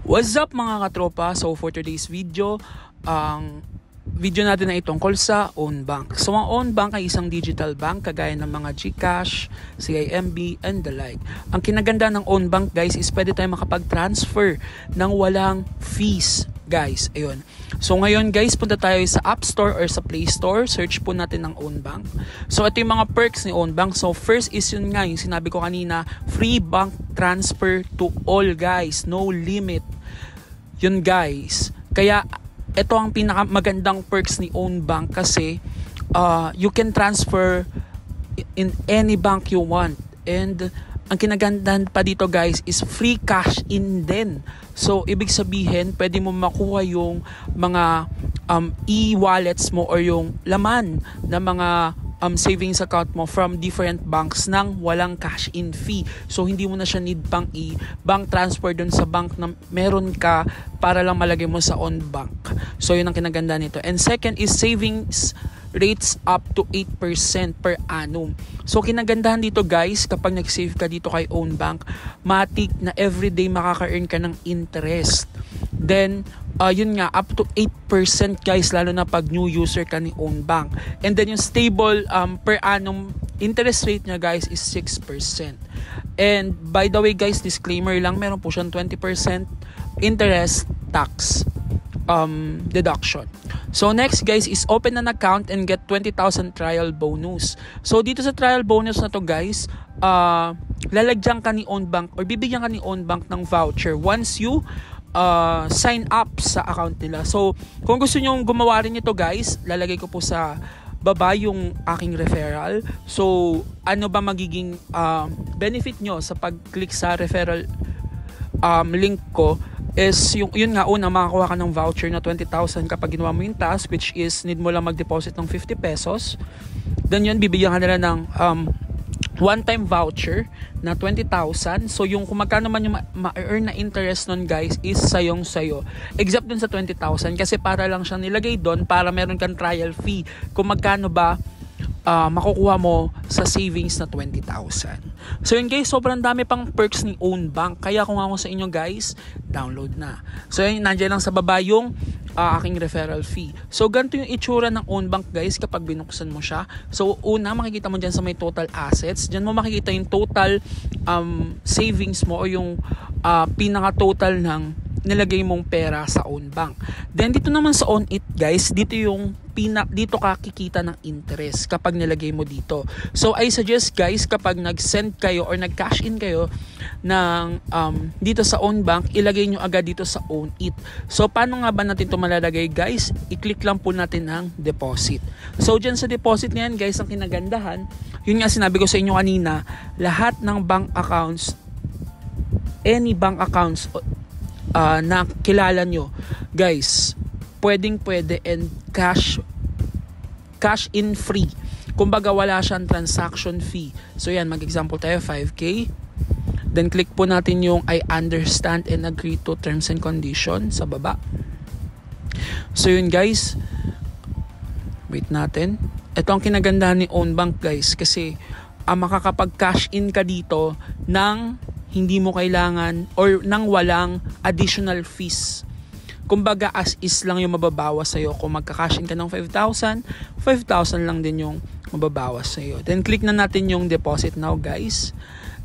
What's up mga katropa? So for today's video, ang video natin ay tungkol sa own bank. So ang own bank ay isang digital bank kagaya ng mga GCash, CIMB, and the like. Ang kinaganda ng own bank guys is pwede tayong makapag-transfer ng walang fees guys. Ayun. So ngayon guys, punta tayo sa App Store or sa Play Store. Search po natin ng own bank. So ito yung mga perks ni own bank. So first is yun nga, yung sinabi ko kanina, free bank transfer to all guys. No limit. Yun guys. Kaya ito ang pinakamagandang perks ni own bank kasi you can transfer in any bank you want. And ang kinagandahan pa dito guys is free cash in din. So ibig sabihin pwede mo makuha yung mga e-wallets mo or yung laman ng mga savings account mo from different banks nang walang cash in fee. So hindi mo na siya need pang bank transfer dun sa bank na meron ka para lang malagay mo sa own bank. So yun ang kinaganda nito. And second is savings rates up to 8% per annum. So kinagandahan dito guys, kapag nag-save ka dito kay own bank, matik na everyday makaka-earn ka ng interest. Then yun nga, up to 8% guys, lalo na pag new user ka ni own bank. And then yung stable per annum interest rate niya guys is 6%. And by the way guys, disclaimer lang, meron po siyang 20% interest tax deduction. So next guys is open an account and get 20,000 trial bonus. So dito sa trial bonus na to guys, lalagyan ka ni own bank or bibigyan ka ni own bank ng voucher once you sign up sa account nila. So kung gusto nyo gumawa rin ito guys, lalagay ko po sa baba yung aking referral. So ano ba magiging benefit nyo sa pag-click sa referral link ko is yun nga, una makakuha ka ng voucher na 20,000 kapag ginawa mo yung task, which is need mo lang mag-deposit ng 50 pesos. Then yun, bibigyan ka nila ng one-time voucher na 20,000. So yung kung magkano man yung ma-earn na interest nun guys is sayong-sayo. Except dun sa 20,000 kasi para lang siyang nilagay dun para meron kang trial fee. Kung magkano ba makukuha mo sa savings na 20,000. So yun guys, sobrang dami pang perks ni own bank. Kaya kung ako sa inyo guys, download na. So yun, nandiyan lang sa baba yung aking referral fee. So ganito yung itsura ng own bank guys kapag binuksan mo siya. So una, makikita mo dyan sa may total assets. Dyan mo makikita yung total savings mo o yung pinaka-total ng nilagay mong pera sa own bank. Then dito naman sa own it guys, dito yung dito ka kikita ng interest kapag nilagay mo dito. So I suggest guys, kapag nag-send kayo or nag-cash in kayo ng dito sa own bank, ilagay nyo agad dito sa own it. So paano nga ba natin ito malalagay guys? I-click lang po natin ang deposit. So dyan sa deposit na yan guys, ang kinagandahan, yun nga sinabi ko sa inyo kanina, lahat ng bank accounts, any bank accounts na kilala nyo guys, pwede and cash in free. Kumbaga wala siyang transaction fee. So yan, mag-example tayo, 5K. Then click po natin yung I understand and agree to terms and conditions sa baba. So yun guys, wait natin. Ito ang kinagandahan ni own bank guys kasi makakapag-cash in ka dito ng hindi mo kailangan or nang walang additional fees. Kumbaga as is lang yung mababawas sa'yo. Kung magka-cash in ka ng 5,000 lang din yung mababawas sa'yo. Then click na natin yung deposit now guys.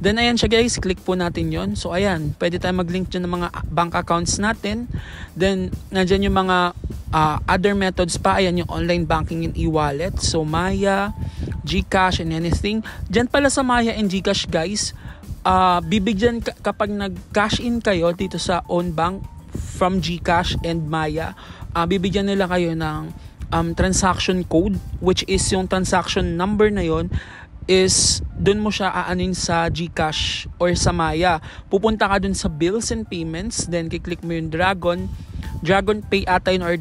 Then ayan siya guys, click po natin yon. So ayan, pwede tayo mag-link dyan ng mga bank accounts natin. Then nandyan yung mga other methods pa. Ayan yung online banking and e-wallet. So Maya, GCash and anything. Dyan pala sa Maya and GCash guys, bibigyan kapag nag-cash in kayo dito sa own bank from GCash and Maya, bibigyan nila kayo ng transaction code, which is yung transaction number na yon is dun mo siya aanin sa GCash or sa Maya. Pupunta ka dun sa bills and payments, then kiklik mo yung Dragon Pay ata yun or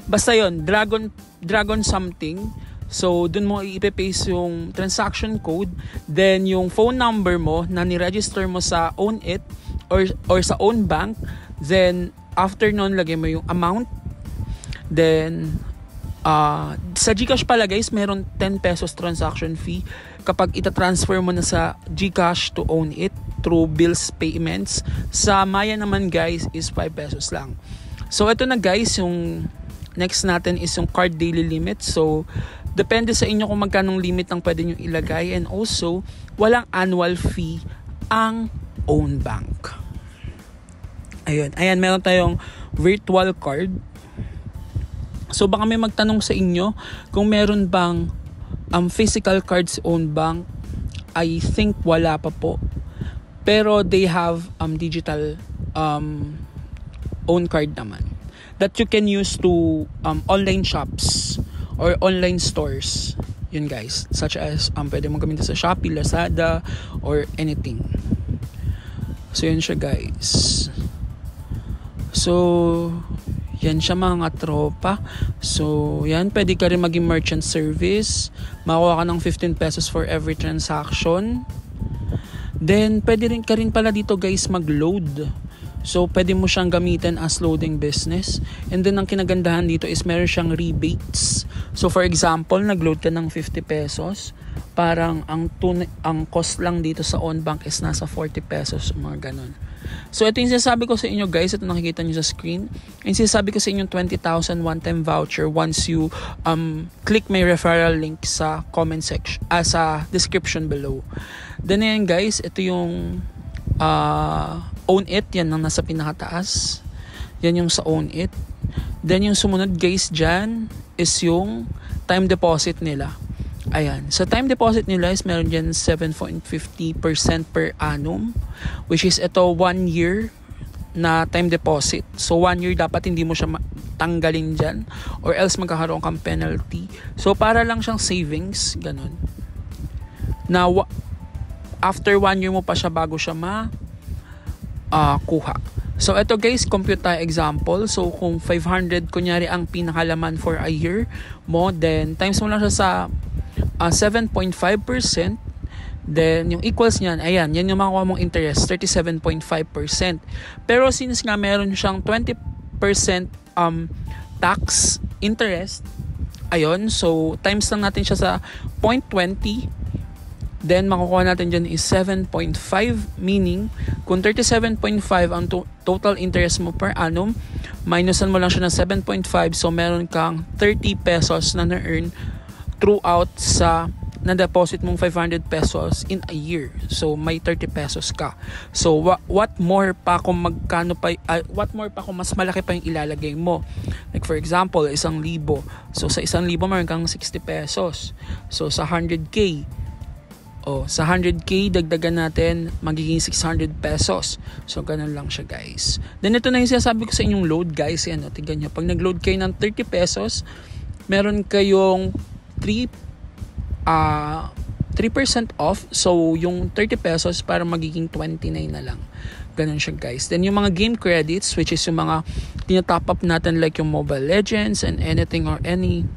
basta yun, Dragon something. So, dun mo i-paste yung transaction code, then yung phone number mo na ni-register mo sa own it or sa own bank, then after nun, lagay mo yung amount. Then, sa GCash pala guys, meron 10 pesos transaction fee. kapag itatransfer mo na sa GCash to own it through bills payments. Sa Maya naman guys is 5 pesos lang. So ito na guys, yung next natin is yung card daily limit. So depende sa inyo kung magkanong limit ang pwede nyo ilagay, and also walang annual fee ang own bank. Ayan, meron tayong virtual card. So baka may magtanong sa inyo kung meron bang physical cards own bank. I think wala pa po. Pero they have digital own card naman that you can use to online shops or online stores. Yun guys, such as pwede mong gamitin sa Shopee, Lazada, or anything. So yun siya guys. So yan siya mga tropa. So yan, pwede ka rin maging merchant service. Makuha ka ng 15 pesos for every transaction. Then pwede rin ka rin pala dito guys mag-load. So pwede mo siyang gamitin as loading business. And then ang kinagandahan dito is meron siyang rebates. So for example, nag-load ka ng 50 pesos. Parang ang cost lang dito sa own bank is nasa 40 pesos, mga ganon. So ito yung sinasabi ko sa inyo guys, ito nakikita nyo sa screen. Yung sinasabi ko sa inyo 20,000 one-time voucher once you click my referral link sa comment section, sa description below. Then yan guys, ito yung own it, yan ang nasa pinakataas. Yan yung sa own it. Then yung sumunod guys dyan is yung time deposit nila. Ayan. Sa time deposit nila is meron dyan 7.50% per annum, which is ito 1 year na time deposit. So 1 year dapat hindi mo siya tanggalin dyan or else magkakaroon kang penalty. So para lang siyang savings, ganun. Na after 1 year mo pa siya bago siya kuha. So ito guys, compute tayo example. So kung 500 kunyari ang pinakalaman for a year mo, then times mo lang siya sa 7.5%, then yung equals niyan, ayan, yan yung makuha mong interest, 37.5%. Pero since nga meron siyang 20% tax interest, ayun, so times lang natin siya sa 0.20, then makukuha natin dyan is 7.5, meaning kung 37.5 ang total interest mo per annum, minusan mo lang siya ng 7.5, so meron kang 30 pesos na na-earn throughout sa na-deposit mong 500 pesos in a year. So may 30 pesos ka. So what more pa kung magkano pa what more pa kung mas malaki pa yung ilalagay mo. Like for example, 1,000. So sa 1,000 meron kang 60 pesos. So sa 100k, sa 100k dagdagan natin magiging 600 pesos. So ganun lang siya guys. Then ito na yung sinasabi ko sa inyong load guys. Yan, tingnan nyo. Pag nag-load kayo ng 30 pesos, meron kayong 3% off. So yung 30 pesos para magiging 29 na lang. Ganun siya guys. Then yung mga game credits, which is yung mga tinatop up natin like yung Mobile Legends and anything or any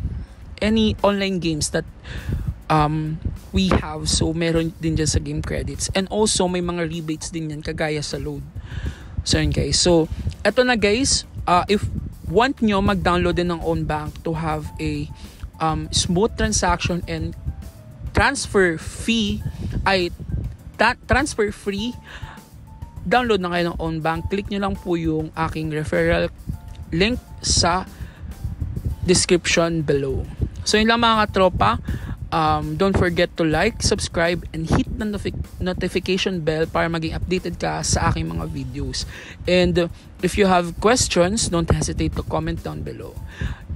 online games that we have. So meron din dyan sa game credits. And also may mga rebates din yan kagaya sa load. So yun guys. So eto na guys, if want nyo mag-download din ng own bank to have a smooth transaction and transfer free, download na kayo ng own bank. Click nyo lang po yung aking referral link sa description below. So yun lang mga katropa. Don't forget to like, subscribe, and hit the notification bell para maging updated ka sa aking mga videos. And if you have questions, don't hesitate to comment down below.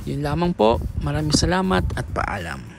Yun lamang po. Maraming salamat at paalam.